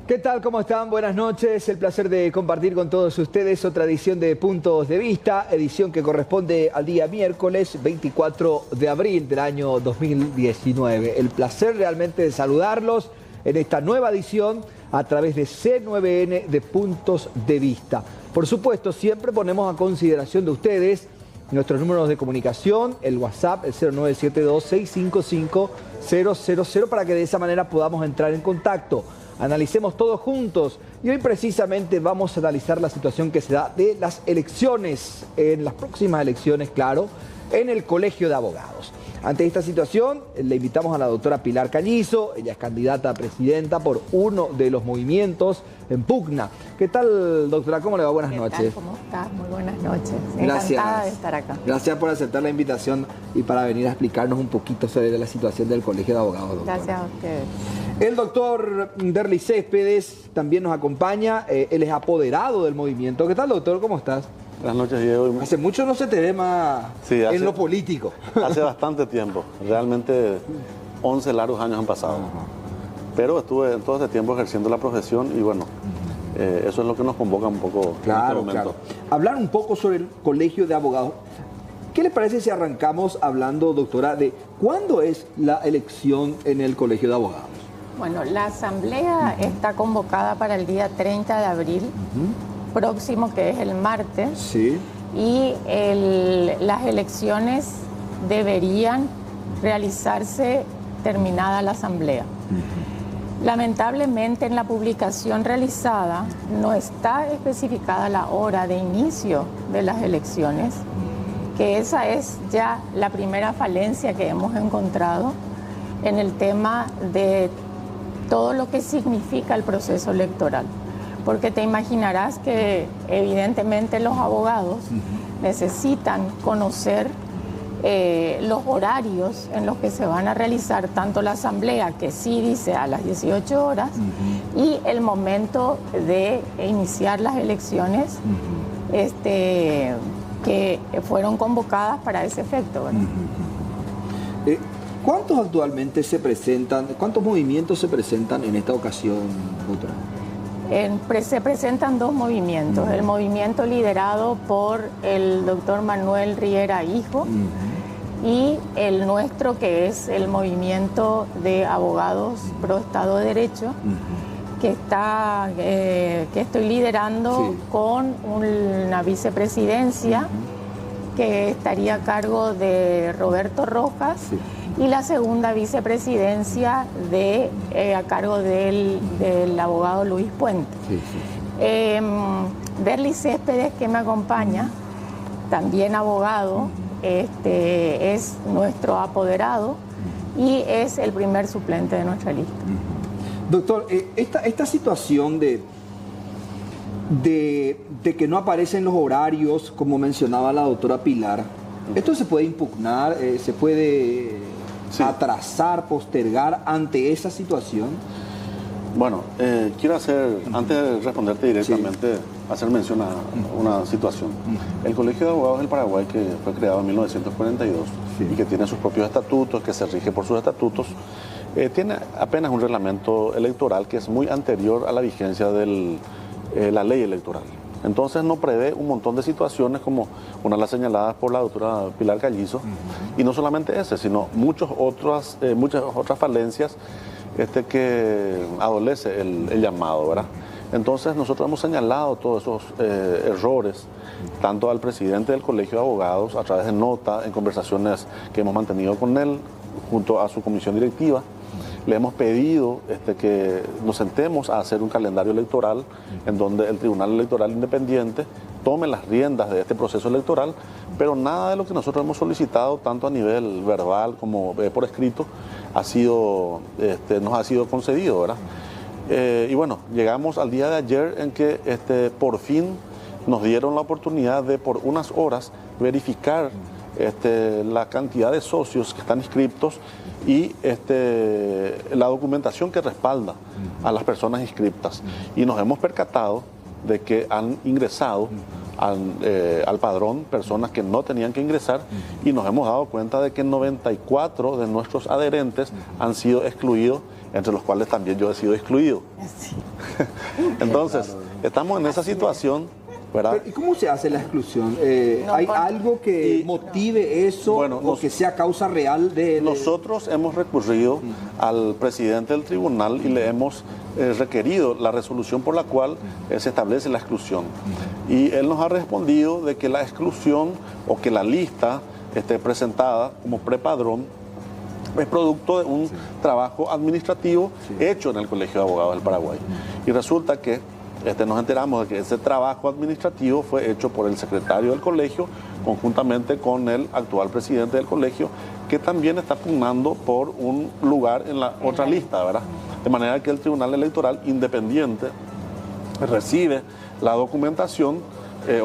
¿Qué tal? ¿Cómo están? Buenas noches. El placer de compartir con todos ustedes otra edición de Puntos de Vista, edición que corresponde al día miércoles 24 de abril del año 2019. El placer realmente de saludarlos en esta nueva edición a través de C9N de Puntos de Vista. Por supuesto, siempre ponemos a consideración de ustedes nuestros números de comunicación, el WhatsApp, el 0972-655-000, para que de esa manera podamos entrar en contacto. Analicemos todos juntos y hoy precisamente vamos a analizar la situación que se da de las elecciones, en las próximas elecciones, claro, en el Colegio de Abogados. Ante esta situación, le invitamos a la doctora Pilar Cañizo, ella es candidata a presidenta por uno de los movimientos en pugna. ¿Qué tal, doctora? ¿Cómo le va? Buenas noches. ¿Cómo estás? Muy buenas noches. Gracias. Encantada de estar acá. Gracias por aceptar la invitación y para venir a explicarnos un poquito sobre la situación del Colegio de Abogados, doctora. Gracias a ustedes. El doctor Derly Céspedes también nos acompaña, él es apoderado del movimiento. ¿Qué tal, doctor? ¿Cómo estás? Buenas noches, Diego. Hace mucho no se te ve más en lo político. Hace bastante tiempo, realmente 11 largos años han pasado. Pero estuve en todo este tiempo ejerciendo la profesión y bueno, eso es lo que nos convoca un poco en este momento. Claro. Hablar un poco sobre el Colegio de Abogados. ¿Qué le parece si arrancamos hablando, doctora, de cuándo es la elección en el Colegio de Abogados? Bueno, la asamblea está convocada para el día 30 de abril próximo, que es el martes. Sí. Y las elecciones deberían realizarse terminada la asamblea. Lamentablemente en la publicación realizada no está especificada la hora de inicio de las elecciones, que esa es ya la primera falencia que hemos encontrado en el tema de todo lo que significa el proceso electoral. Porque te imaginarás que evidentemente los abogados necesitan conocer los horarios en los que se van a realizar tanto la asamblea, que sí dice a las 18 horas, y el momento de iniciar las elecciones que fueron convocadas para ese efecto, ¿verdad? ¿Cuántos actualmente se presentan, cuántos movimientos se presentan en esta ocasión, doctora? Se presentan dos movimientos, el movimiento liderado por el doctor Manuel Riera Hijo y el nuestro, que es el movimiento de abogados pro Estado de Derecho, que estoy liderando con una vicepresidencia que estaría a cargo de Roberto Rojas. Y la segunda vicepresidencia a cargo del abogado Luis Puente. Derly Céspedes, que me acompaña, también abogado, es nuestro apoderado y es el primer suplente de nuestra lista. Doctor, esta situación de que no aparecen los horarios, como mencionaba la doctora Pilar, ¿esto se puede impugnar? ¿Se puede atrasar, postergar ante esa situación? Bueno, quiero antes de responderte directamente, hacer mención a una situación. El Colegio de Abogados del Paraguay, que fue creado en 1942 y que tiene sus propios estatutos, que se rige por sus estatutos, tiene apenas un reglamento electoral que es muy anterior a la vigencia de la ley electoral. Entonces no prevé un montón de situaciones como una de las señaladas por la doctora Pilar Cañizo, y no solamente ese, sino muchas otras falencias que adolece el llamado, ¿verdad? Entonces nosotros hemos señalado todos esos errores, tanto al presidente del Colegio de Abogados, a través de nota, en conversaciones que hemos mantenido con él, junto a su comisión directiva. Le hemos pedido que nos sentemos a hacer un calendario electoral en donde el Tribunal Electoral Independiente tome las riendas de este proceso electoral, pero nada de lo que nosotros hemos solicitado, tanto a nivel verbal como por escrito, nos ha sido concedido, ¿verdad? Y bueno, llegamos al día de ayer en que por fin nos dieron la oportunidad de por unas horas verificar la cantidad de socios que están inscriptos y la documentación que respalda a las personas inscriptas. Y nos hemos percatado de que han ingresado al padrón personas que no tenían que ingresar, y nos hemos dado cuenta de que 94 de nuestros adherentes han sido excluidos, entre los cuales también yo he sido excluido. Sí. Entonces, estamos en esa situación, ¿verdad? ¿Y cómo se hace la exclusión? No, ¿Hay algo que motive eso, bueno, o que sea causa real de...? Nosotros hemos recurrido al presidente del tribunal y le hemos requerido la resolución por la cual se establece la exclusión. Y él nos ha respondido de que la exclusión, o que la lista esté presentada como prepadrón, es producto de un trabajo administrativo hecho en el Colegio de Abogados del Paraguay. Y resulta que nos enteramos de que ese trabajo administrativo fue hecho por el secretario del colegio, conjuntamente con el actual presidente del colegio, que también está pugnando por un lugar en la otra lista, ¿verdad? De manera que el Tribunal Electoral Independiente recibe la documentación,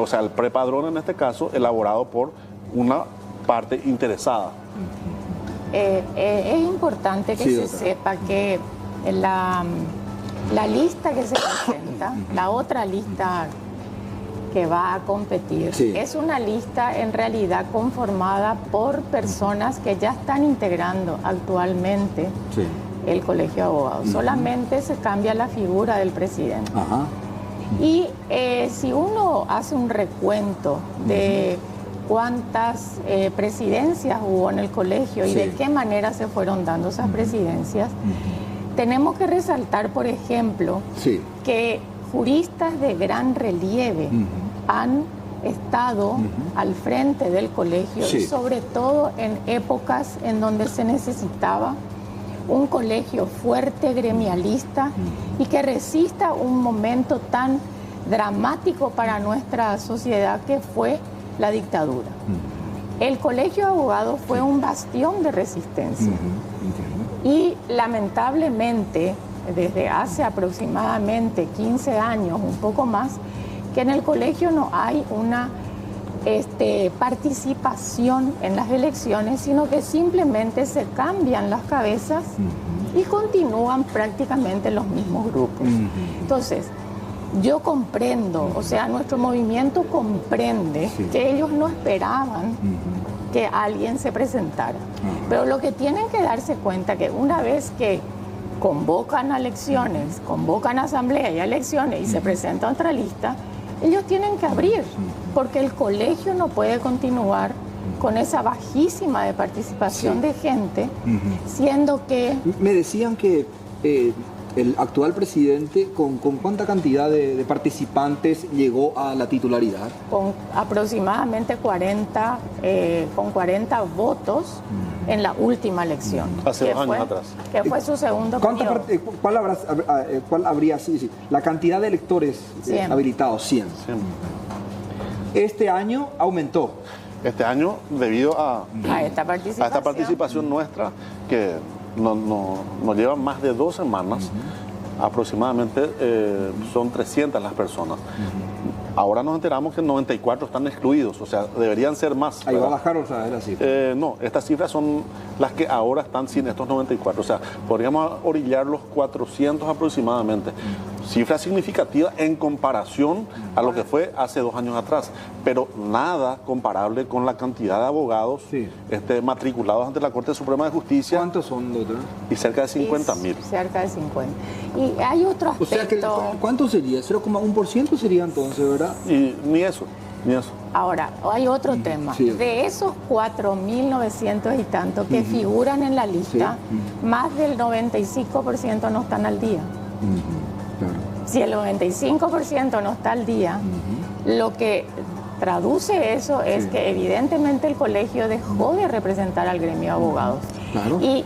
o sea, el prepadrón en este caso, elaborado por una parte interesada. Es importante que se sepa que la lista que se presenta, la otra lista que va a competir, es una lista en realidad conformada por personas que ya están integrando actualmente el Colegio de Abogados. Solamente se cambia la figura del presidente. Y si uno hace un recuento de cuántas presidencias hubo en el colegio y de qué manera se fueron dando esas presidencias, tenemos que resaltar, por ejemplo, que juristas de gran relieve han estado al frente del colegio, y sobre todo en épocas en donde se necesitaba un colegio fuerte, gremialista, y que resista un momento tan dramático para nuestra sociedad que fue la dictadura. El Colegio de Abogados fue un bastión de resistencia. Y lamentablemente, desde hace aproximadamente 15 años, un poco más, que en el colegio no hay una participación en las elecciones, sino que simplemente se cambian las cabezas y continúan prácticamente los mismos grupos. Entonces, yo comprendo, o sea, nuestro movimiento comprende que ellos no esperaban que alguien se presentara. Pero lo que tienen que darse cuenta que una vez que convocan a elecciones, convocan a asamblea y a elecciones y se presenta otra lista, ellos tienen que abrir, porque el colegio no puede continuar con esa bajísima de participación de gente, siendo que... Me decían que el actual presidente, ¿con cuánta cantidad de participantes llegó a la titularidad? Con aproximadamente 40 votos en la última elección. Hace 2 años atrás. Que fue su segundo periodo. ¿Cuál habría sido? La cantidad de electores habilitados, 100. Este año aumentó. Este año, debido a esta participación nuestra, que nos lleva más de 2 semanas, aproximadamente son 300 las personas. Ahora nos enteramos que 94 están excluidos, o sea, deberían ser más. Ahí va a bajar otra vez la cifra. No, estas cifras son las que ahora están sin estos 94, o sea, podríamos orillar los 400 aproximadamente. Cifra significativa en comparación a lo que fue hace 2 años atrás, pero nada comparable con la cantidad de abogados matriculados ante la Corte Suprema de Justicia. ¿Cuántos son, doctor? Y cerca de 50.000. Cerca de 50. Y hay otro aspecto... O sea, que, ¿cuánto sería? 0,1% sería entonces, ¿verdad? Y ni eso. Ahora, hay otro tema. De esos 4.900 y tanto que figuran en la lista, más del 95% no están al día. Si el 95% no está al día, lo que traduce eso es que evidentemente el colegio dejó de representar al gremio de abogados. Y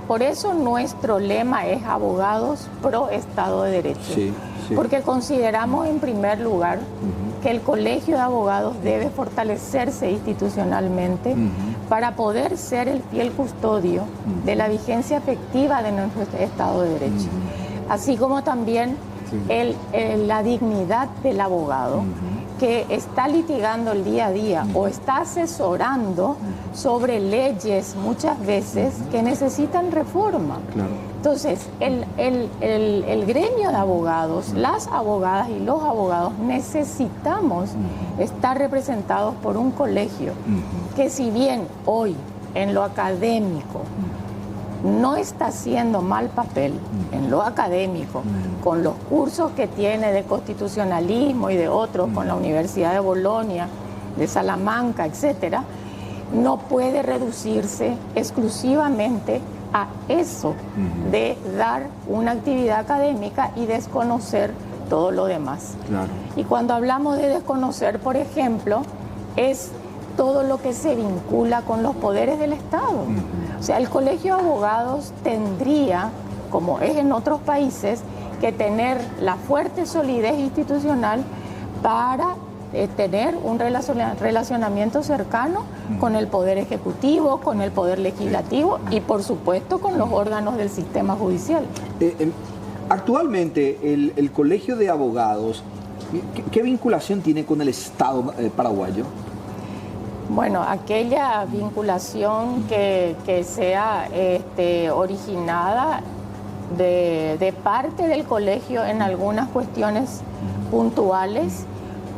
por eso nuestro lema es abogados pro Estado de Derecho. Porque consideramos en primer lugar que el colegio de abogados debe fortalecerse institucionalmente para poder ser el fiel custodio de la vigencia efectiva de nuestro Estado de Derecho. Así como también la dignidad del abogado que está litigando el día a día o está asesorando sobre leyes muchas veces que necesitan reforma. Claro. Entonces, el gremio de abogados, las abogadas y los abogados necesitamos estar representados por un colegio que, si bien hoy en lo académico no está haciendo mal papel, en lo académico, con los cursos que tiene de constitucionalismo y de otros, con la Universidad de Bolonia, de Salamanca, etcétera, no puede reducirse exclusivamente a eso de dar una actividad académica y desconocer todo lo demás. Claro. Y cuando hablamos de desconocer, por ejemplo, es todo lo que se vincula con los poderes del Estado. O sea, el Colegio de Abogados tendría, como es en otros países, que tener la fuerte solidez institucional para tener un relacionamiento cercano con el Poder Ejecutivo, con el Poder Legislativo y, por supuesto, con los órganos del sistema judicial. Actualmente, el Colegio de Abogados, ¿qué vinculación tiene con el Estado paraguayo? Bueno, aquella vinculación que sea originada de parte del colegio en algunas cuestiones puntuales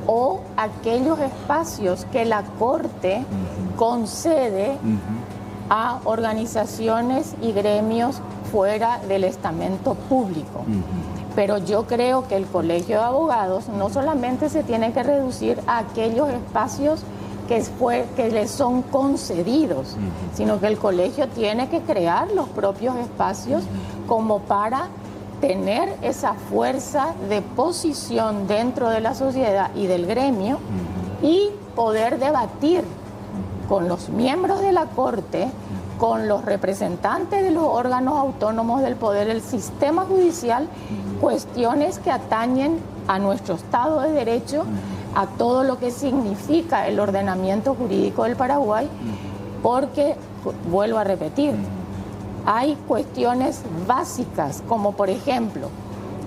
o aquellos espacios que la Corte concede a organizaciones y gremios fuera del estamento público. Pero yo creo que el Colegio de Abogados no solamente se tiene que reducir a aquellos espacios que les son concedidos, sino que el colegio tiene que crear los propios espacios como para tener esa fuerza de posición dentro de la sociedad y del gremio y poder debatir con los miembros de la Corte, con los representantes de los órganos autónomos del poder, el sistema judicial, cuestiones que atañen a nuestro Estado de Derecho, a todo lo que significa el ordenamiento jurídico del Paraguay, porque, vuelvo a repetir, hay cuestiones básicas, como por ejemplo,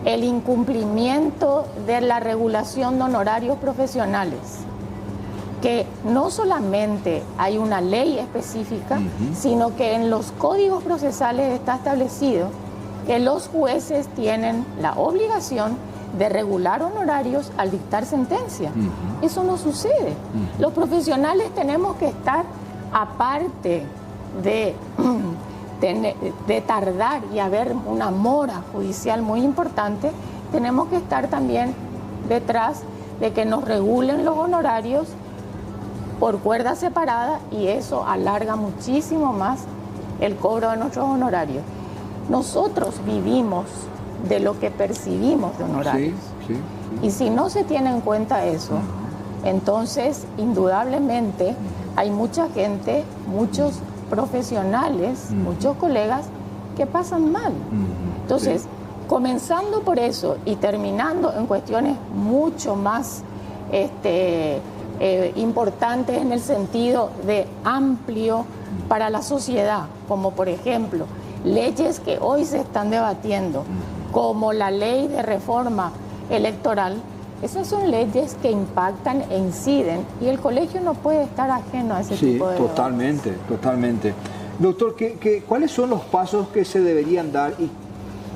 el incumplimiento de la regulación de honorarios profesionales, que no solamente hay una ley específica, sino que en los códigos procesales está establecido que los jueces tienen la obligación de regular honorarios al dictar sentencia. Eso no sucede. Los profesionales tenemos que estar, aparte de tardar y haber una mora judicial muy importante, tenemos que estar también detrás de que nos regulen los honorarios por cuerda separada, y eso alarga muchísimo más el cobro de nuestros honorarios. Nosotros vivimos de lo que percibimos de honorarios. Sí. Y si no se tiene en cuenta eso, entonces indudablemente hay mucha gente, muchos profesionales, muchos colegas que pasan mal. Entonces, comenzando por eso y terminando en cuestiones mucho más importantes en el sentido de amplio para la sociedad, como por ejemplo leyes que hoy se están debatiendo, como la ley de reforma electoral. Esas son leyes que impactan e inciden, y el colegio no puede estar ajeno a ese tipo de debates. Totalmente. Doctor, ¿cuáles son los pasos que se deberían dar y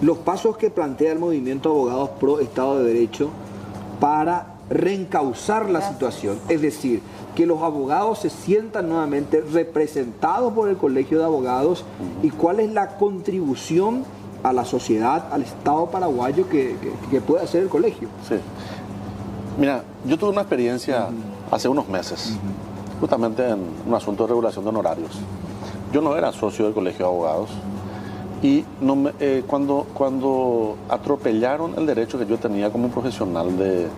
los pasos que plantea el movimiento de abogados pro Estado de Derecho para reencauzar la situación? Es decir, que los abogados se sientan nuevamente representados por el Colegio de Abogados, y cuál es la contribución a la sociedad, al Estado paraguayo que puede hacer el colegio. Sí. Mira, yo tuve una experiencia hace unos meses, justamente en un asunto de regulación de honorarios. Yo no era socio del Colegio de Abogados, y cuando atropellaron el derecho que yo tenía como profesional de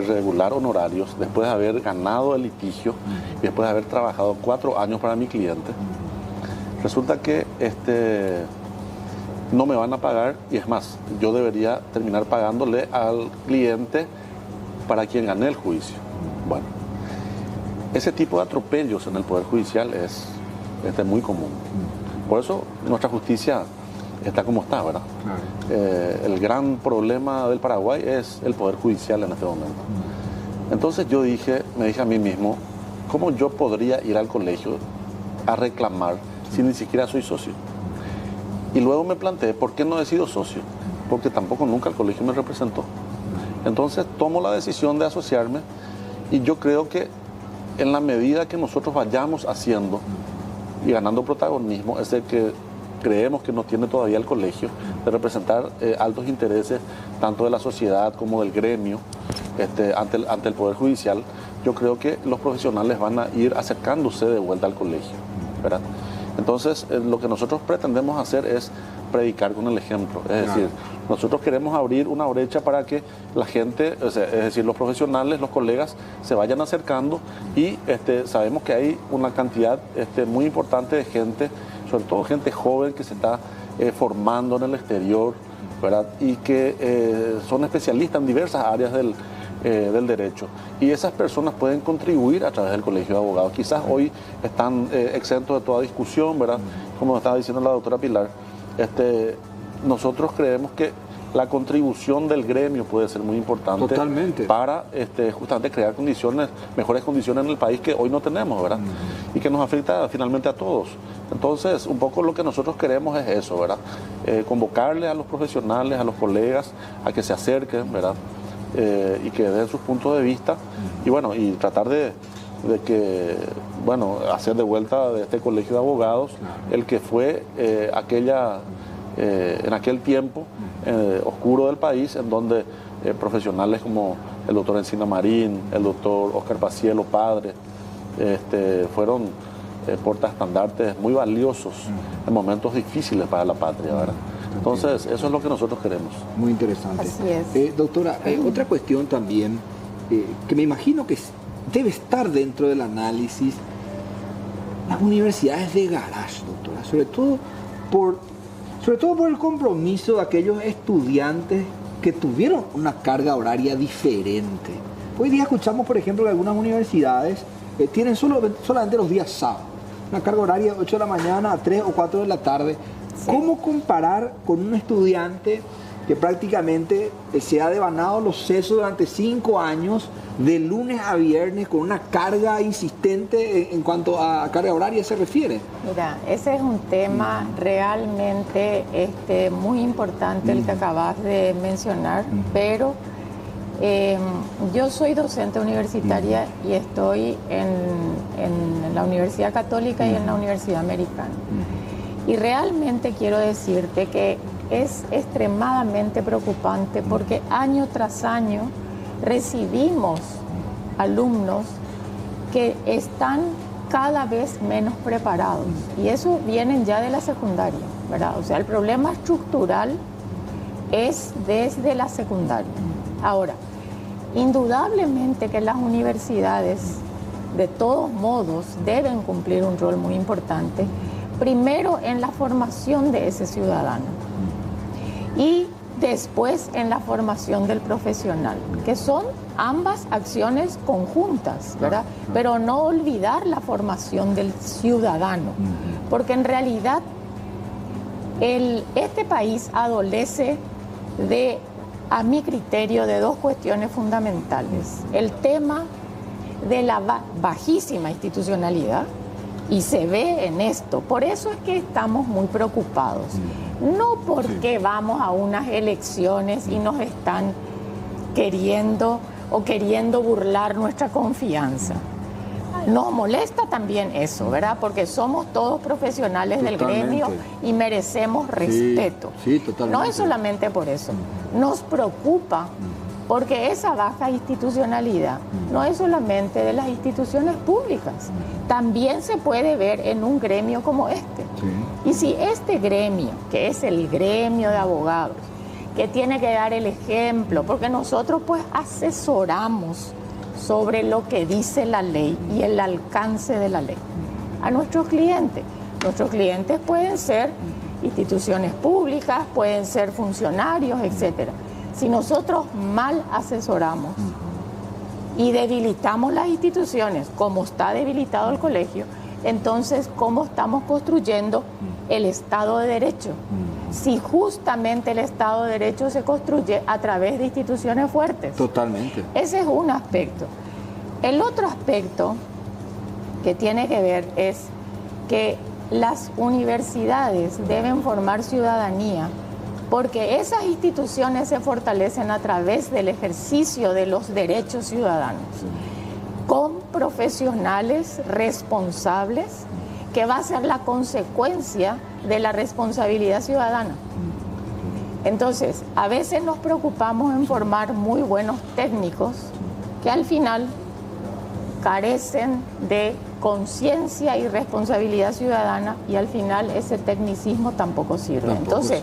regular honorarios, después de haber ganado el litigio y después de haber trabajado 4 años para mi cliente, resulta que no me van a pagar, y es más, yo debería terminar pagándole al cliente para quien gané el juicio. Bueno, ese tipo de atropellos en el Poder Judicial es muy común. Por eso nuestra justicia está como está, ¿verdad? El gran problema del Paraguay es el Poder Judicial en este momento. Entonces me dije a mí mismo, ¿cómo yo podría ir al colegio a reclamar si ni siquiera soy socio? Y luego me planteé, ¿por qué no he sido socio? Porque tampoco nunca el colegio me representó. Entonces tomo la decisión de asociarme y yo creo que en la medida que nosotros vayamos haciendo y ganando protagonismo, es el que creemos que nos tiene todavía el colegio, de representar altos intereses tanto de la sociedad como del gremio ante el Poder Judicial, yo creo que los profesionales van a ir acercándose de vuelta al colegio, ¿verdad? Entonces, lo que nosotros pretendemos hacer es predicar con el ejemplo. Es decir, nosotros queremos abrir una brecha para que la gente, es decir, los profesionales, los colegas, se vayan acercando y sabemos que hay una cantidad muy importante de gente, sobre todo gente joven que se está formando en el exterior, ¿verdad? Y que son especialistas en diversas áreas del derecho. Y esas personas pueden contribuir a través del Colegio de Abogados. Quizás hoy están exentos de toda discusión, ¿verdad? Como estaba diciendo la doctora Pilar, nosotros creemos que la contribución del gremio puede ser muy importante. Totalmente. Para justamente crear mejores condiciones en el país que hoy no tenemos, ¿verdad? Y que nos afecta finalmente a todos. Entonces, un poco lo que nosotros queremos es eso, ¿verdad? Convocarle a los profesionales, a los colegas, a que se acerquen, ¿verdad? Y que den sus puntos de vista y bueno, y tratar de que, bueno, hacer de vuelta de este colegio de abogados el que fue en aquel tiempo oscuro del país, en donde profesionales como el doctor Encina Marín, el doctor Oscar Pacielo, padre, fueron portaestandartes muy valiosos en momentos difíciles para la patria, ¿verdad? Entonces, eso es lo que nosotros queremos. Muy interesante. Así es. Doctora, otra cuestión también, que me imagino que debe estar dentro del análisis, las universidades de garage, doctora, sobre todo por el compromiso de aquellos estudiantes que tuvieron una carga horaria diferente. Hoy día escuchamos, por ejemplo, que algunas universidades tienen solamente los días sábados, una carga horaria de 8 de la mañana a 3 o 4 de la tarde. Sí. ¿Cómo comparar con un estudiante que prácticamente se ha devanado los sesos durante 5 años, de lunes a viernes, con una carga insistente en cuanto a carga horaria se refiere? Mira, ese es un tema realmente muy importante el que acabas de mencionar, pero yo soy docente universitaria y estoy en la Universidad Católica y en la Universidad Americana. Y realmente quiero decirte que es extremadamente preocupante porque año tras año recibimos alumnos que están cada vez menos preparados y eso vienen ya de la secundaria, ¿verdad? O sea, el problema estructural es desde la secundaria. Ahora, indudablemente que las universidades de todos modos deben cumplir un rol muy importante, primero en la formación de ese ciudadano y después en la formación del profesional, que son ambas acciones conjuntas, ¿verdad? Pero no olvidar la formación del ciudadano, porque en realidad este país adolece a mi criterio, de dos cuestiones fundamentales. El tema de la bajísima institucionalidad, y se ve en esto. Por eso es que estamos muy preocupados. No porque vamos a unas elecciones y nos están queriendo burlar nuestra confianza. Nos molesta también eso, ¿verdad? Porque somos todos profesionales del gremio y merecemos respeto. Sí, totalmente. No es solamente por eso. Nos preocupa porque esa baja institucionalidad no es solamente de las instituciones públicas, también se puede ver en un gremio como este. Sí. Y si este gremio, que es el gremio de abogados, que tiene que dar el ejemplo, porque nosotros pues asesoramos sobre lo que dice la ley y el alcance de la ley a nuestros clientes. Nuestros clientes pueden ser instituciones públicas, pueden ser funcionarios, etcétera. Si nosotros mal asesoramos y debilitamos las instituciones, como está debilitado el colegio, entonces, ¿cómo estamos construyendo el Estado de Derecho? Si justamente el Estado de Derecho se construye a través de instituciones fuertes. Totalmente. Ese es un aspecto. El otro aspecto que tiene que ver es que las universidades deben formar ciudadanía, porque esas instituciones se fortalecen a través del ejercicio de los derechos ciudadanos, con profesionales responsables, que va a ser la consecuencia de la responsabilidad ciudadana. Entonces, a veces nos preocupamos en formar muy buenos técnicos que al final carecen de conciencia y responsabilidad ciudadana, y al final ese tecnicismo tampoco sirve. Entonces,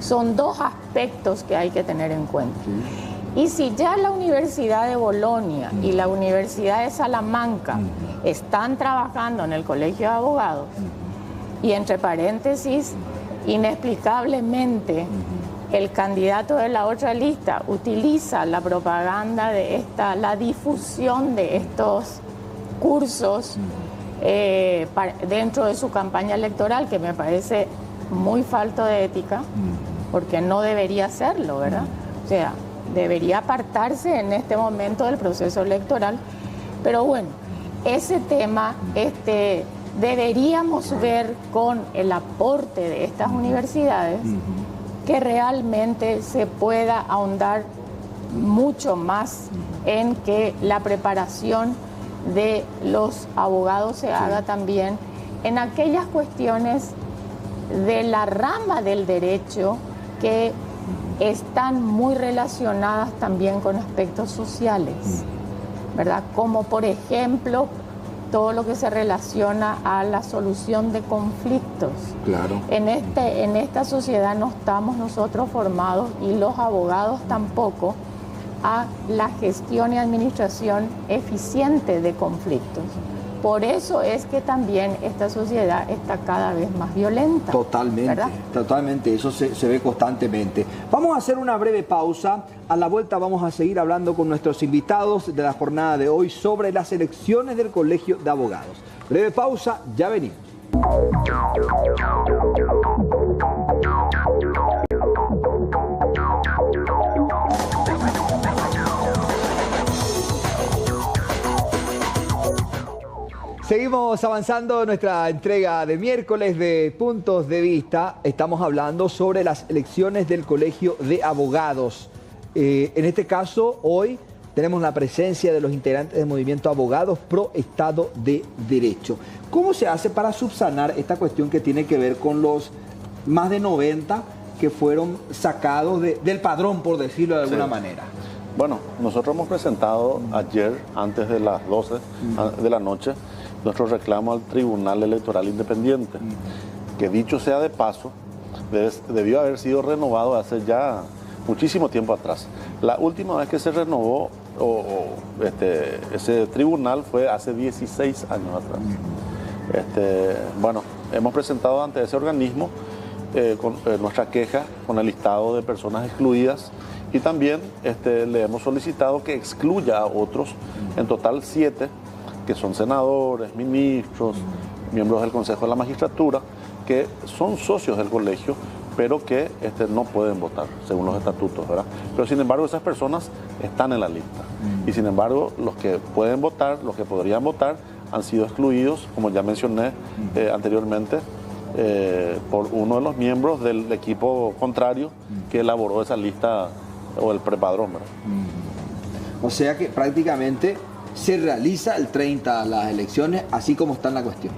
son dos aspectos que hay que tener en cuenta. Y si ya la Universidad de Bolonia y la Universidad de Salamanca están trabajando en el Colegio de Abogados, y entre paréntesis, inexplicablemente, el candidato de la otra lista utiliza la propaganda de la difusión de estos cursos dentro de su campaña electoral, que me parece muy falto de ética, porque no debería hacerlo, ¿verdad? O sea, debería apartarse en este momento del proceso electoral. Pero bueno, ese tema deberíamos ver con el aporte de estas universidades, que realmente se pueda ahondar mucho más en que la preparación de los abogados se haga también en aquellas cuestiones de la rama del derecho que están muy relacionadas también con aspectos sociales, ¿verdad? Como por ejemplo todo lo que se relaciona a la solución de conflictos. Claro. En esta sociedad no estamos nosotros formados, y los abogados tampoco, a la gestión y administración eficiente de conflictos. Por eso es que también esta sociedad está cada vez más violenta. Totalmente, ¿verdad? totalmente, eso se ve constantemente. Vamos a hacer una breve pausa. A la vuelta vamos a seguir hablando con nuestros invitados de la jornada de hoy sobre las elecciones del Colegio de Abogados. Breve pausa, ya venimos. Seguimos avanzando en nuestra entrega de miércoles de Puntos de Vista. Estamos hablando sobre las elecciones del Colegio de Abogados. En este caso, hoy tenemos la presencia de los integrantes del movimiento Abogados Pro Estado de Derecho. ¿Cómo se hace para subsanar esta cuestión que tiene que ver con los más de 90 que fueron sacados del padrón, por decirlo de alguna manera? Bueno, nosotros hemos presentado ayer, antes de las 12 de la noche, nuestro reclamo al Tribunal Electoral Independiente, que dicho sea de paso, debió haber sido renovado hace ya muchísimo tiempo atrás. La última vez que se renovó ese tribunal fue hace 16 años atrás. Bueno, hemos presentado ante ese organismo nuestra queja con el listado de personas excluidas, y también le hemos solicitado que excluya a otros, en total 7, que son senadores, ministros, miembros del Consejo de la Magistratura, que son socios del colegio, pero que no pueden votar según los estatutos, ¿verdad? Pero sin embargo esas personas están en la lista. Y sin embargo los que pueden votar, los que podrían votar, han sido excluidos, como ya mencioné anteriormente, por uno de los miembros del equipo contrario que elaboró esa lista, o el prepadrón, ¿verdad? O sea que prácticamente se realiza el 30 las elecciones, así como está en la cuestión.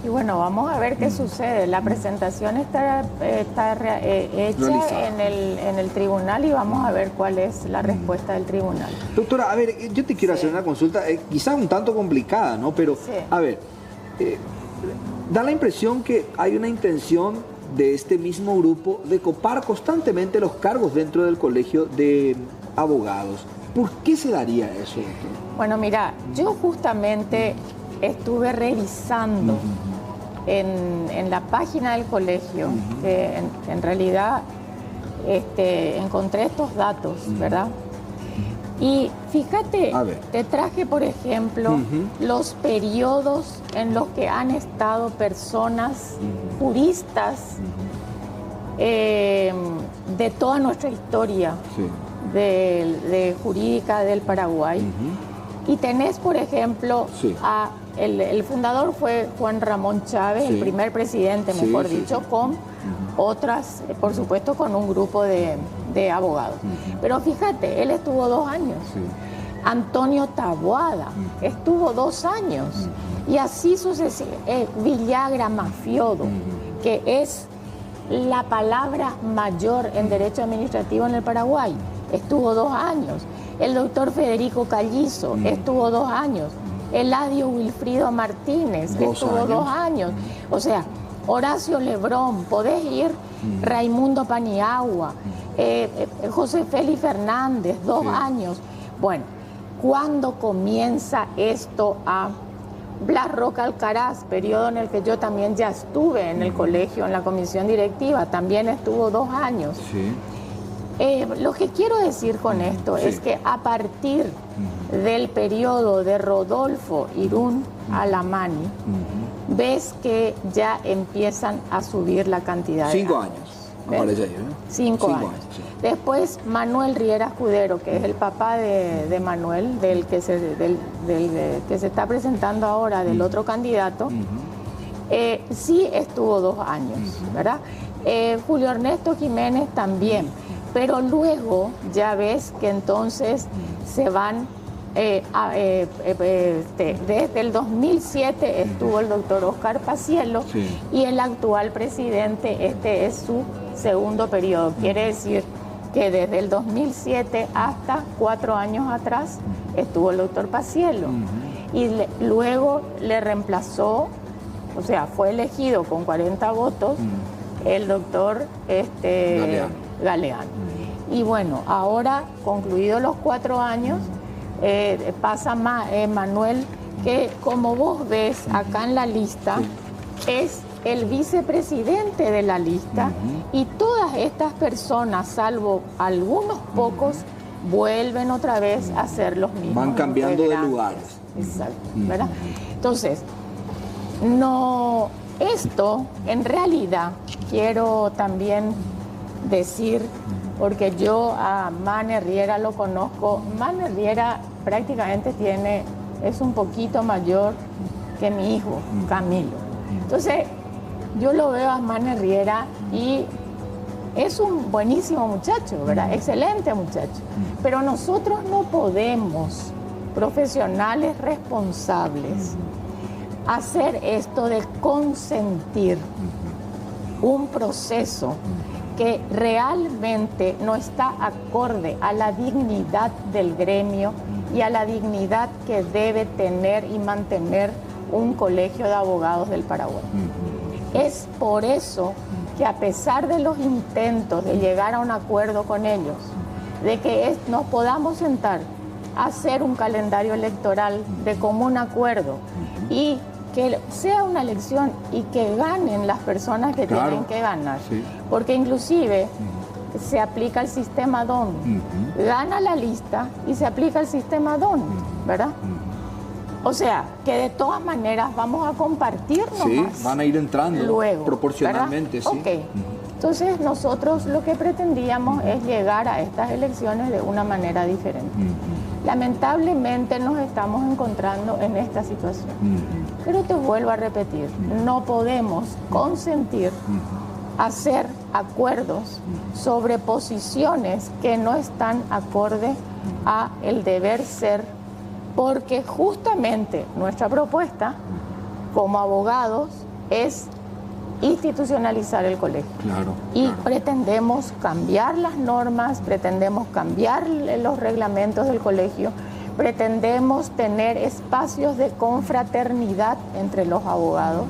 Y bueno, vamos a ver qué sucede. La presentación está hecha en el tribunal, y vamos a ver cuál es la respuesta del tribunal. Doctora, a ver, yo te quiero hacer una consulta, quizás un tanto complicada, ¿no? Pero, a ver, da la impresión que hay una intención de este mismo grupo de copar constantemente los cargos dentro del Colegio de Abogados. ¿Por qué se daría eso, doctor? Bueno, mira, yo justamente estuve revisando en la página del colegio, que en realidad encontré estos datos, ¿verdad? Y fíjate, te traje, por ejemplo, los periodos en los que han estado personas juristas de toda nuestra historia de jurídica del Paraguay. Y tenés, por ejemplo, Sí. el fundador fue Juan Ramón Chávez, Sí. el primer presidente, Sí, mejor sí, dicho, sí. con otras, por supuesto, con un grupo de abogados. Pero fíjate, él estuvo 2 años. Sí. Antonio Taboada estuvo 2 años. Y así sucesivamente. Villagra Mafiodo, que es la palabra mayor en derecho administrativo en el Paraguay, estuvo 2 años. El doctor Federico Callizo estuvo 2 años. Eladio Wilfrido Martínez estuvo 2 años. O sea, Horacio Lebrón, podés ir, Raimundo Paniagua, José Félix Fernández, 2 años. Bueno, ¿cuándo comienza esto a Blas Roca Alcaraz, periodo en el que yo también ya estuve en el colegio, en la comisión directiva, también estuvo 2 años? Sí. Lo que quiero decir con esto es que a partir del periodo de Rodolfo Irún Alamani, ves que ya empiezan a subir la cantidad de 5 años. años, aparece ahí, ¿no? 5 años. Sí. Después Manuel Riera Escudero, que es el papá de Manuel, del que se está presentando ahora, del otro candidato, sí estuvo 2 años, ¿verdad? Julio Ernesto Jiménez también, pero luego ya ves que entonces se van, desde el 2007 estuvo el doctor Oscar Paciello, Sí. y el actual presidente, este es su segundo periodo, quiere decir que desde el 2007 hasta 4 años atrás estuvo el doctor Paciello, y luego le reemplazó, o sea, fue elegido con 40 votos el doctor Galeano. Y bueno, ahora, concluidos los 4 años, pasa Manuel, que como vos ves acá en la lista, es el vicepresidente de la lista, y todas estas personas, salvo algunos pocos, vuelven otra vez a ser los mismos. Van cambiando de integrantes. lugares. Exacto, ¿verdad? Entonces, no, esto en realidad quiero también decir, porque yo a Mane Riera lo conozco. Mane Riera prácticamente es un poquito mayor que mi hijo, Camilo. Entonces, yo lo veo a Mane Riera y es un buenísimo muchacho, ¿verdad? Excelente muchacho. Pero nosotros no podemos, profesionales responsables, hacer esto de consentir un proceso que realmente no está acorde a la dignidad del gremio y a la dignidad que debe tener y mantener un colegio de abogados del Paraguay. Es por eso que, a pesar de los intentos de llegar a un acuerdo con ellos, de que nos podamos sentar a hacer un calendario electoral de común acuerdo y que sea una elección y que ganen las personas que tienen que ganar. Sí. Porque inclusive se aplica el sistema DON. Gana la lista y se aplica el sistema DON, ¿verdad? O sea, que de todas maneras vamos a compartirnos Sí, más van a ir entrando luego, proporcionalmente, ¿verdad? sí. Ok. Entonces nosotros lo que pretendíamos es llegar a estas elecciones de una manera diferente. Lamentablemente nos estamos encontrando en esta situación. Pero te vuelvo a repetir, no podemos consentir hacer acuerdos sobre posiciones que no están acorde a el deber ser, porque justamente nuestra propuesta como abogados es institucionalizar el colegio. Claro. Y pretendemos cambiar las normas, pretendemos cambiar los reglamentos del colegio, pretendemos tener espacios de confraternidad entre los abogados,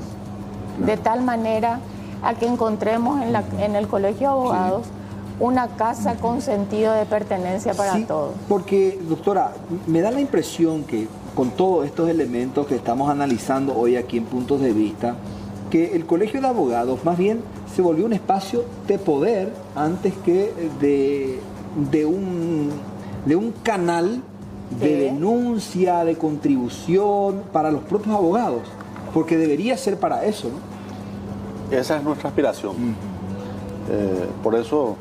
de tal manera a que encontremos en el colegio de abogados una casa con sentido de pertenencia para todos. Porque, doctora, me da la impresión que con todos estos elementos que estamos analizando hoy aquí en Puntos de Vista, que el colegio de abogados más bien se volvió un espacio de poder antes que de un canal de denuncia, de contribución para los propios abogados, porque debería ser para eso, ¿no? Esa es nuestra aspiración. Por eso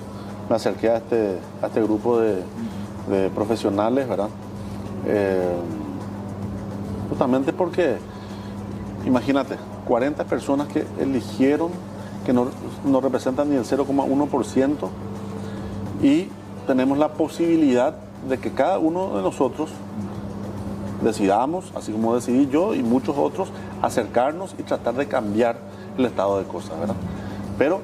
me acerqué a este grupo de profesionales, ¿verdad? Justamente porque, imagínate, 40 personas que eligieron, que no representan ni el 0,1%, y tenemos la posibilidad de que cada uno de nosotros decidamos, así como decidí yo y muchos otros, acercarnos y tratar de cambiar el estado de cosas, ¿verdad? Pero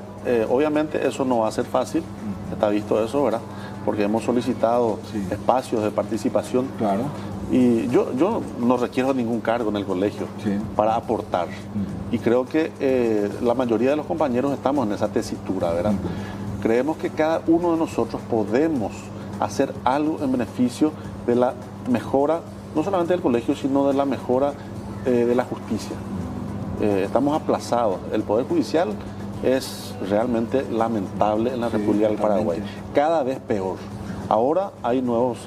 obviamente eso no va a ser fácil, está visto eso, ¿verdad? Porque hemos solicitado espacios de participación. Claro. Y yo no requiero ningún cargo en el colegio para aportar. Y creo que la mayoría de los compañeros estamos en esa tesitura, ¿verdad? Creemos que cada uno de nosotros podemos hacer algo en beneficio de la mejora, no solamente del colegio, sino de la mejora de la justicia. Estamos aplazados. El Poder Judicial es realmente lamentable en la República del Paraguay. Cada vez peor. Ahora hay nuevos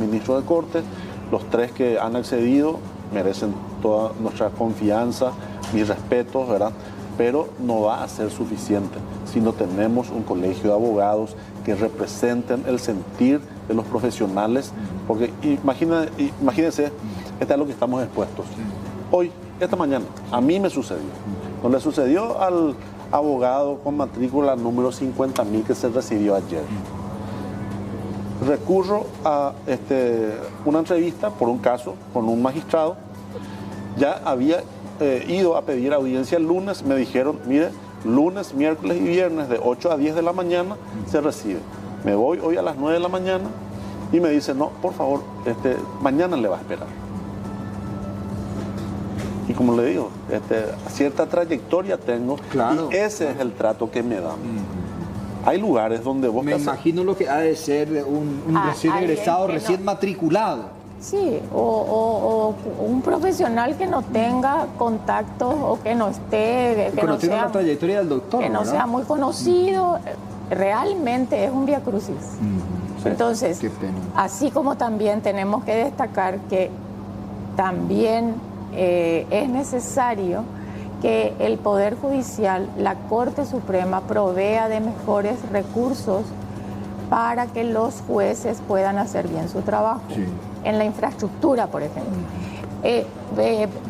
ministros de Corte. Los 3 que han accedido merecen toda nuestra confianza, mis respetos, ¿verdad? Pero no va a ser suficiente si no tenemos un colegio de abogados que representen el sentir de los profesionales, porque imagínense, esto es lo que estamos expuestos. Hoy, esta mañana, a mí me sucedió. No le sucedió al abogado con matrícula número 50.000 que se recibió ayer. Recurro a una entrevista por un caso con un magistrado. Ya había ido a pedir audiencia el lunes, me dijeron, mire, lunes, miércoles y viernes de 8 a 10 de la mañana se recibe. Me voy hoy a las 9 de la mañana y me dice, no, por favor, mañana le va a esperar. Y como le digo, cierta trayectoria tengo, claro, y ese es el trato que me dan. Hay lugares donde vos... Me imagino lo que ha de ser un recién egresado, recién matriculado. Sí, o un profesional que no tenga contactos o que no esté... Que no tenga la trayectoria del doctor, que no sea muy conocido. Realmente es un viacrucis. Entonces, así como también tenemos que destacar que también es necesario que el Poder Judicial, la Corte Suprema, provea de mejores recursos para que los jueces puedan hacer bien su trabajo. Sí. En la infraestructura, por ejemplo.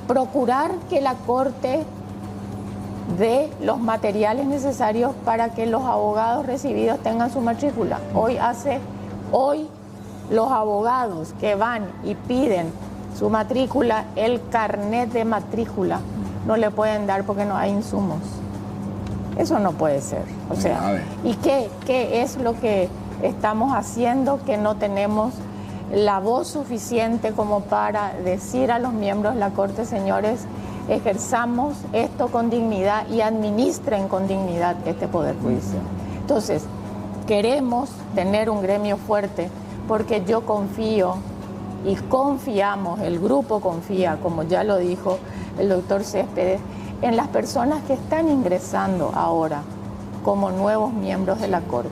Procurar que la Corte dé los materiales necesarios para que los abogados recibidos tengan su matrícula. Hoy los abogados que van y piden su matrícula, el carnet de matrícula, no le pueden dar porque no hay insumos. Eso no puede ser. O sea, ¿y qué es lo que estamos haciendo que no tenemos la voz suficiente como para decir a los miembros de la Corte, señores, ejerzamos esto con dignidad y administren con dignidad este Poder Judicial? Entonces, queremos tener un gremio fuerte porque yo confío y confiamos, el grupo confía, como ya lo dijo el doctor Céspedes, en las personas que están ingresando ahora como nuevos miembros de la Corte.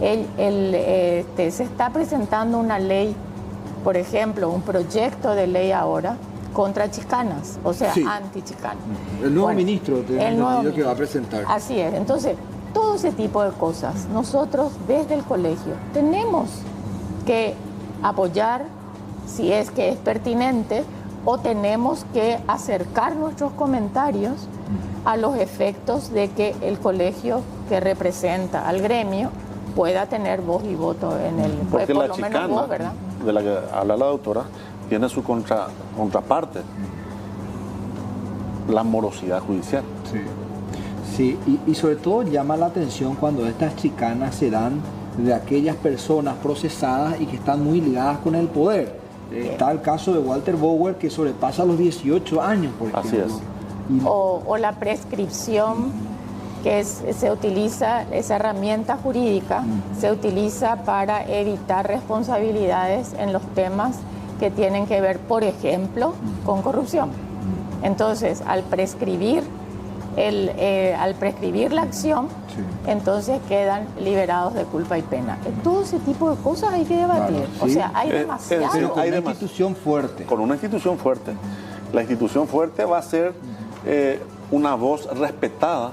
Se está presentando una ley, por ejemplo, un proyecto de ley ahora contra chicanas, o sea, anti-chicanas. El nuevo ministro que va a presentar. Así es. Entonces, todo ese tipo de cosas, nosotros desde el colegio tenemos que apoyar si es que es pertinente, o tenemos que acercar nuestros comentarios a los efectos de que el colegio que representa al gremio pueda tener voz y voto en el... Porque por la chicana, vos, ¿verdad?, de la que habla la doctora, tiene su contraparte, la morosidad judicial. Sí, y sobre todo llama la atención cuando estas chicanas se dan de aquellas personas procesadas y que están muy ligadas con el poder. Está el caso de Walter Bauer, que sobrepasa los 18 años, por ejemplo. Así es. O la prescripción, que se utiliza, esa herramienta jurídica, se utiliza para evitar responsabilidades en los temas que tienen que ver, por ejemplo, con corrupción. Entonces, al prescribir la acción, entonces quedan liberados de culpa y pena. Todo ese tipo de cosas hay que debatir. O sea, hay demasiado. Pero con una institución fuerte. Con una institución fuerte. La institución fuerte va a ser una voz respetada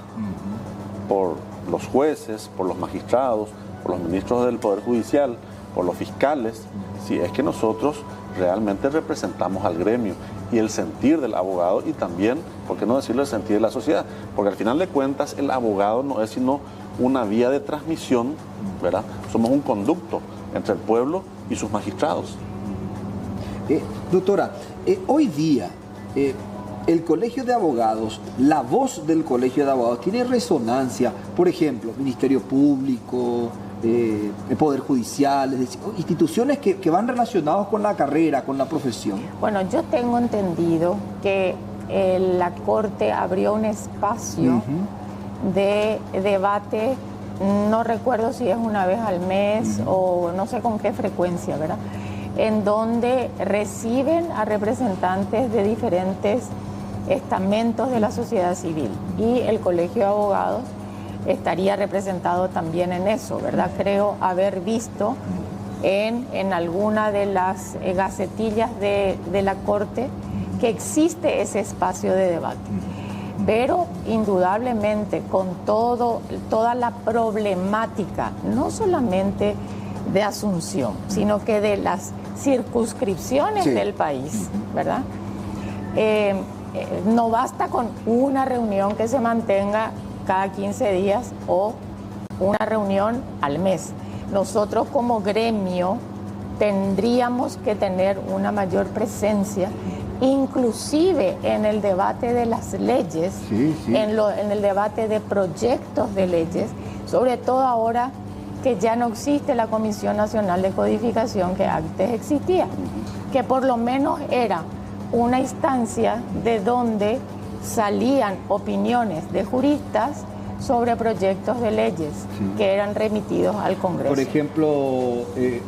por los jueces, por los magistrados, por los ministros del Poder Judicial, por los fiscales, si es que nosotros realmente representamos al gremio. y el sentir del abogado y también, ¿por qué no decirlo, el sentir de la sociedad? Porque al final de cuentas el abogado no es sino una vía de transmisión, ¿verdad? Somos un conducto entre el pueblo y sus magistrados. Doctora, hoy día el Colegio de Abogados, la voz del Colegio de Abogados tiene resonancia, por ejemplo, Ministerio Público, el Poder Judicial, es decir, instituciones que van relacionados con la carrera, con la profesión. Bueno, yo tengo entendido que la Corte abrió un espacio de debate, no recuerdo si es una vez al mes o no sé con qué frecuencia, ¿verdad? En donde reciben a representantes de diferentes estamentos de la sociedad civil y el Colegio de Abogados estaría representado también en eso, ¿verdad? Creo haber visto en alguna de las gacetillas de la Corte que existe ese espacio de debate. Pero indudablemente con toda la problemática, no solamente de Asunción, sino que de las circunscripciones del país, ¿verdad? No basta con una reunión que se mantenga cada 15 días o una reunión al mes. Nosotros como gremio tendríamos que tener una mayor presencia, inclusive en el debate de las leyes, en el debate de proyectos de leyes, sobre todo ahora que ya no existe la Comisión Nacional de Codificación que antes existía, que por lo menos era una instancia de donde salían opiniones de juristas sobre proyectos de leyes que eran remitidos al Congreso. Por ejemplo,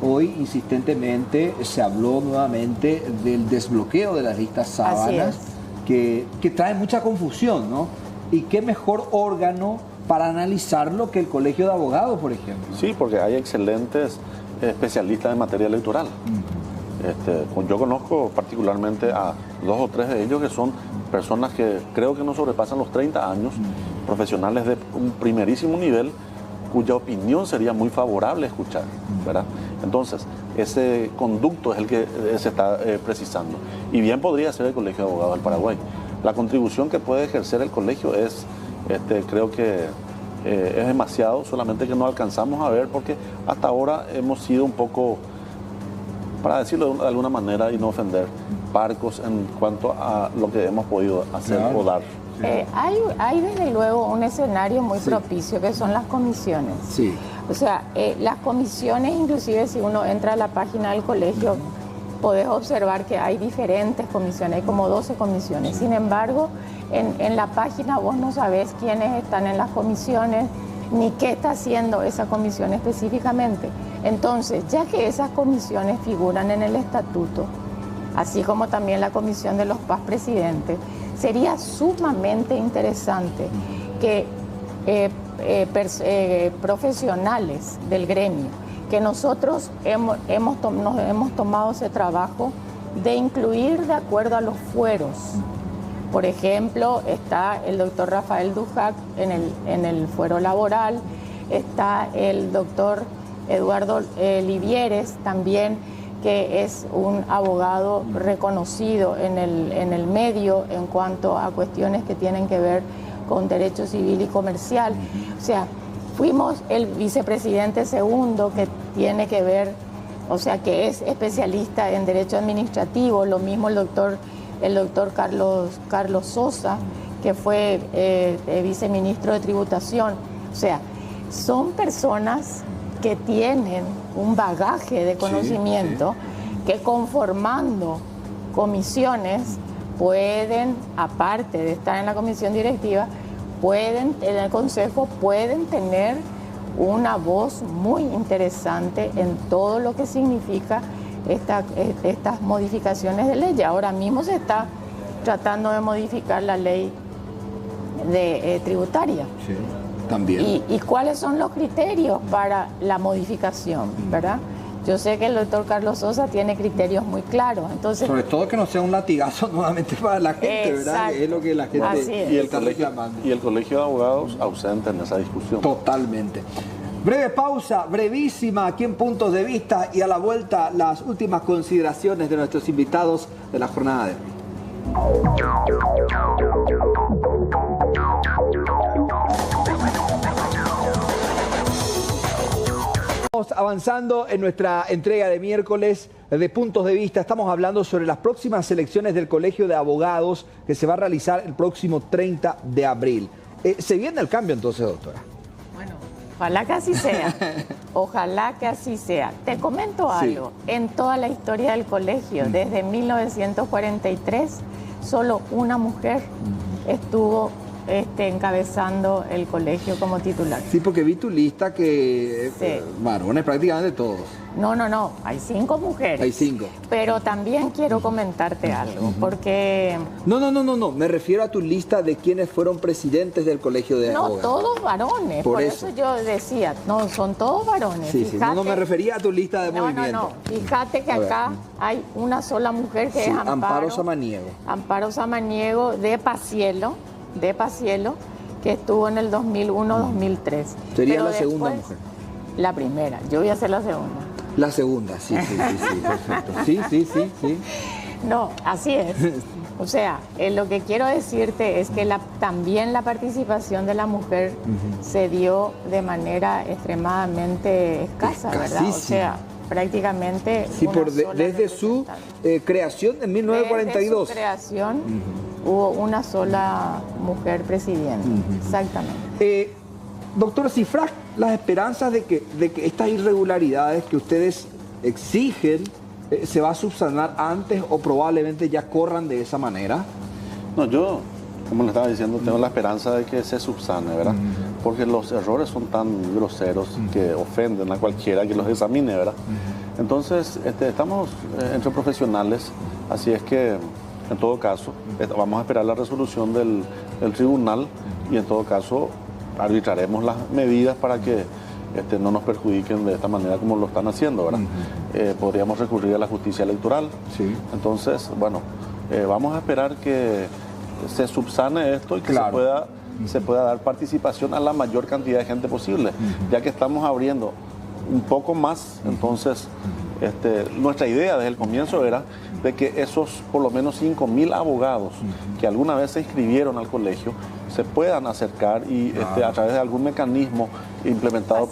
hoy insistentemente se habló nuevamente del desbloqueo de las listas sábanas, que trae mucha confusión, ¿no? Y qué mejor órgano para analizarlo que el Colegio de Abogados, por ejemplo. Sí, porque hay excelentes especialistas en materia electoral. Yo conozco particularmente a 2 o 3 de ellos que son personas que creo que no sobrepasan los 30 años, profesionales de un primerísimo nivel, cuya opinión sería muy favorable escuchar, ¿verdad? Entonces, ese conducto es el que se está precisando. Y bien podría ser el Colegio de Abogados del Paraguay. La contribución que puede ejercer el colegio es, creo que es demasiado, solamente que no alcanzamos a ver porque hasta ahora hemos sido un poco, para decirlo de alguna manera y no ofender, parcos en cuanto a lo que hemos podido hacer o dar. Hay desde luego un escenario muy propicio que son las comisiones. O sea, las comisiones, inclusive si uno entra a la página del colegio, podés observar que hay diferentes comisiones, hay como 12 comisiones. Sin embargo, en la página vos no sabés quiénes están en las comisiones, ni qué está haciendo esa comisión específicamente. Entonces, ya que esas comisiones figuran en el estatuto, así como también la comisión de los PAS presidentes, sería sumamente interesante que profesionales del gremio, que nosotros nos hemos tomado ese trabajo de incluir de acuerdo a los fueros. Por ejemplo, está el doctor Rafael Dujac en el fuero laboral, está el doctor Eduardo Livieres también, que es un abogado reconocido en el medio en cuanto a cuestiones que tienen que ver con derecho civil y comercial. O sea, fuimos el vicepresidente segundo que tiene que ver, o sea, que es especialista en derecho administrativo, lo mismo el doctor Carlos Sosa, que fue viceministro de tributación. O sea, son personas que tienen un bagaje de conocimiento que conformando comisiones pueden, aparte de estar en la comisión directiva, en el consejo pueden tener una voz muy interesante en todo lo que significa estas modificaciones de ley. Ahora mismo se está tratando de modificar la ley tributaria. También. ¿Y cuáles son los criterios para la modificación, verdad? Yo sé que el doctor Carlos Sosa tiene criterios muy claros, entonces... Sobre todo que no sea un latigazo nuevamente para la gente, ¿verdad? Es lo que la gente está reclamando. Y el Colegio de Abogados ausente en esa discusión. Totalmente. Breve pausa, brevísima, aquí en Puntos de Vista, y a la vuelta las últimas consideraciones de nuestros invitados de la jornada de hoy. Estamos avanzando en nuestra entrega de miércoles de Puntos de Vista. Estamos hablando sobre las próximas elecciones del Colegio de Abogados que se va a realizar el próximo 30 de abril. ¿Se viene el cambio entonces, doctora? Bueno, ojalá que así sea. Ojalá que así sea. Te comento algo. Sí. En toda la historia del colegio, desde 1943, solo una mujer estuvo encabezando el colegio como titular. Sí, porque vi tu lista que varones prácticamente todos. No, hay 5 mujeres. Hay 5. Pero también quiero comentarte algo, porque... No, me refiero a tu lista de quienes fueron presidentes del Colegio de Abogados. No, todos varones, por eso yo decía, no, son todos varones. Sí, fíjate, no me refería a tu lista de movimiento. No, fíjate que acá hay una sola mujer que es Amparo Samaniego. Amparo Samaniego de Pacielo, que estuvo en el 2001-2003. Sería la segunda mujer. La primera, yo voy a ser la segunda. La segunda, sí, perfecto. Sí. No, así es. O sea, lo que quiero decirte es que también la participación de la mujer se dio de manera extremadamente escasa, ¿verdad? O sea, prácticamente... Sí, desde su creación en 1942. Desde su creación hubo una sola mujer presidenta, exactamente. Doctora, cifra las esperanzas de que estas irregularidades que ustedes exigen se va a subsanar antes o probablemente ya corran de esa manera. No, yo, como le estaba diciendo, tengo la esperanza de que se subsane, ¿verdad? Porque los errores son tan groseros que ofenden a cualquiera que los examine, ¿verdad? Entonces, estamos entre profesionales, así es que, en todo caso, vamos a esperar la resolución del tribunal y en todo caso arbitraremos las medidas para que no nos perjudiquen de esta manera como lo están haciendo, ¿verdad? Podríamos recurrir a la justicia electoral. Sí. Entonces, bueno, vamos a esperar que se subsane esto y que se pueda dar participación a la mayor cantidad de gente posible, ya que estamos abriendo un poco más. Entonces, nuestra idea desde el comienzo era de que esos por lo menos 5.000 abogados que alguna vez se inscribieron al colegio se puedan acercar y a través de algún mecanismo implementado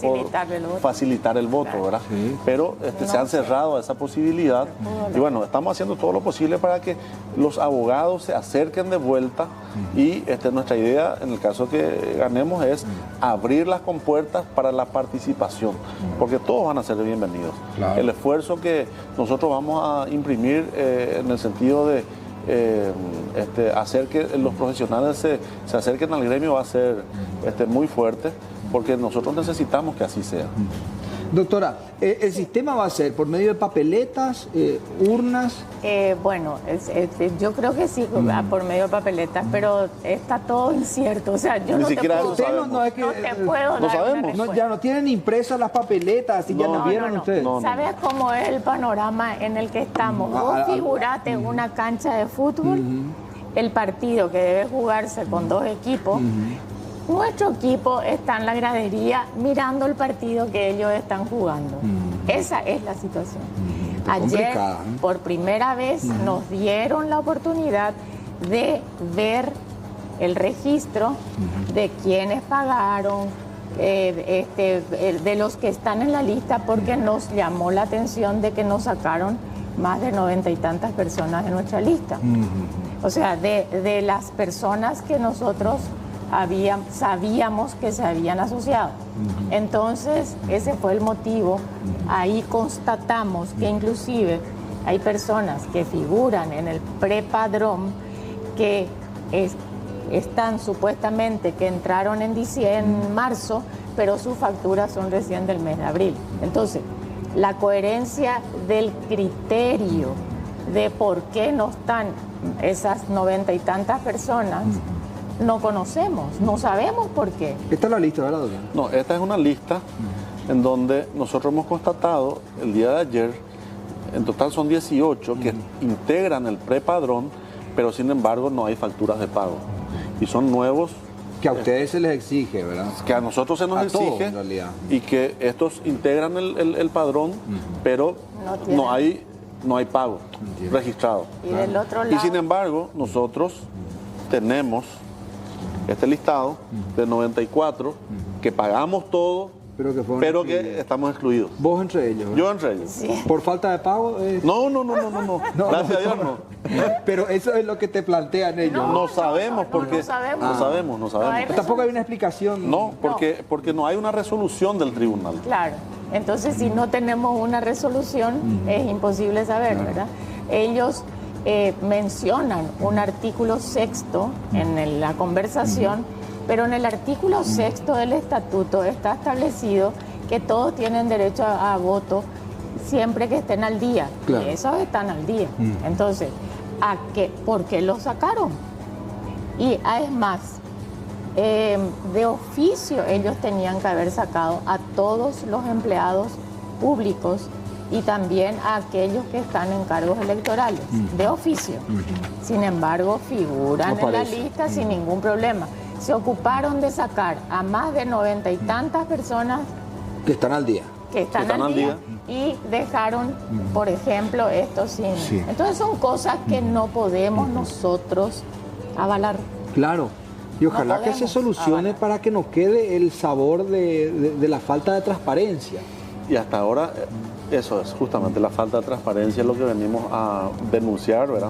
facilitar el voto, ¿verdad? Sí. Pero se han cerrado a esa posibilidad y bueno, estamos haciendo todo lo posible para que los abogados se acerquen de vuelta y nuestra idea, en el caso que ganemos, es abrir las compuertas para la participación, porque todos van a ser bienvenidos. Claro. El esfuerzo que nosotros vamos a imprimir en el sentido de hacer que los profesionales se acerquen al gremio va a ser muy fuerte, porque nosotros necesitamos que así sea. Doctora, ¿el sistema va a ser por medio de papeletas, urnas? Bueno, yo creo que sí, por medio de papeletas, pero está todo incierto. O sea, yo no te puedo, ya no tienen impresas las papeletas y ya no vieron ustedes. ¿Sabes cómo es el panorama en el que estamos? Vos figurate una cancha de fútbol, el partido que debe jugarse con 2 equipos. Nuestro equipo está en la gradería mirando el partido que ellos están jugando. Esa es la situación. Ayer, por primera vez, nos dieron la oportunidad de ver el registro de quienes pagaron, de los que están en la lista, porque nos llamó la atención de que nos sacaron más de 90 y tantas personas de nuestra lista. O sea, de las personas que nosotros sabíamos que se habían asociado. Entonces, ese fue el motivo. Ahí constatamos que inclusive hay personas que figuran en el prepadrón que están supuestamente que entraron en marzo, pero sus facturas son recién del mes de abril. Entonces, la coherencia del criterio de por qué no están esas 90 y tantas personas, no conocemos, no sabemos por qué. Esta es la lista, ¿verdad, doctor? No, esta es una lista en donde nosotros hemos constatado el día de ayer, en total son 18 que integran el prepadrón, pero sin embargo no hay facturas de pago. Y son nuevos. Que a ustedes se les exige, ¿verdad? Que a nosotros se nos exige todos, y que estos integran el padrón, pero no hay no hay pago registrado. Y del otro Y lado, sin embargo, nosotros tenemos este listado de 94 que pagamos todo, pero que que estamos excluidos. Vos entre ellos. ¿verdad? Yo entre ellos. sí. ¿Por falta de pago? No. Gracias a Dios no. Pero eso es lo que te plantean ellos. No sabemos porque no sabemos. no sabemos. hay Tampoco hay una explicación. No, porque no hay una resolución del tribunal. Claro, entonces si no tenemos una resolución es imposible saber, ¿verdad? Ellos mencionan un artículo 6º en la conversación, pero en el artículo 6º del estatuto está establecido que todos tienen derecho a voto siempre que estén al día. Claro. Y esos están al día. Entonces, ¿por qué lo sacaron? Y es más, de oficio ellos tenían que haber sacado a todos los empleados públicos y también a aquellos que están en cargos electorales, de oficio. Sin embargo, figuran No en la parece. lista sin ningún problema. Se ocuparon de sacar a más de 90 y tantas personas Que están al día. que están al día y dejaron, por ejemplo, esto sin... Sí. Entonces son cosas que no podemos nosotros avalar. Claro. Y ojalá que se podemos solucione avalar. para que no quede el sabor de la falta de transparencia. Y hasta ahora, eso es justamente la falta de transparencia, lo que venimos a denunciar, ¿verdad?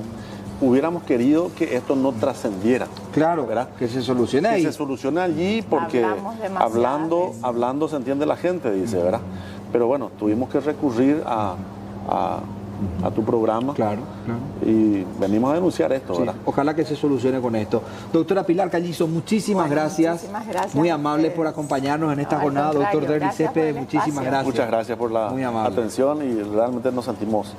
Hubiéramos querido que esto no trascendiera. Claro, ¿verdad? que se solucione Que ahí. se solucione allí porque Hablamos demasiadas veces. hablando se entiende la gente, dice, ¿verdad? Pero bueno, tuvimos que recurrir a tu programa. Claro, claro. Y venimos a denunciar esto, Sí, ¿verdad? ojalá que se solucione con esto. Doctora Pilar Callizo, muchísimas Bueno, gracias. muchísimas gracias Muy a amable ustedes. por acompañarnos en esta No, al jornada. Doctor contrario, Derby gracias por Céspedes, el muchísimas espacio. gracias. Muchas gracias por la Muy amable. atención y realmente nos sentimos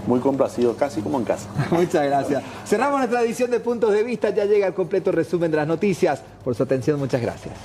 muy complacidos, casi como en casa. Muchas gracias. Cerramos nuestra edición de Puntos de Vista. Ya llega el completo resumen de las noticias. Por su atención, muchas gracias.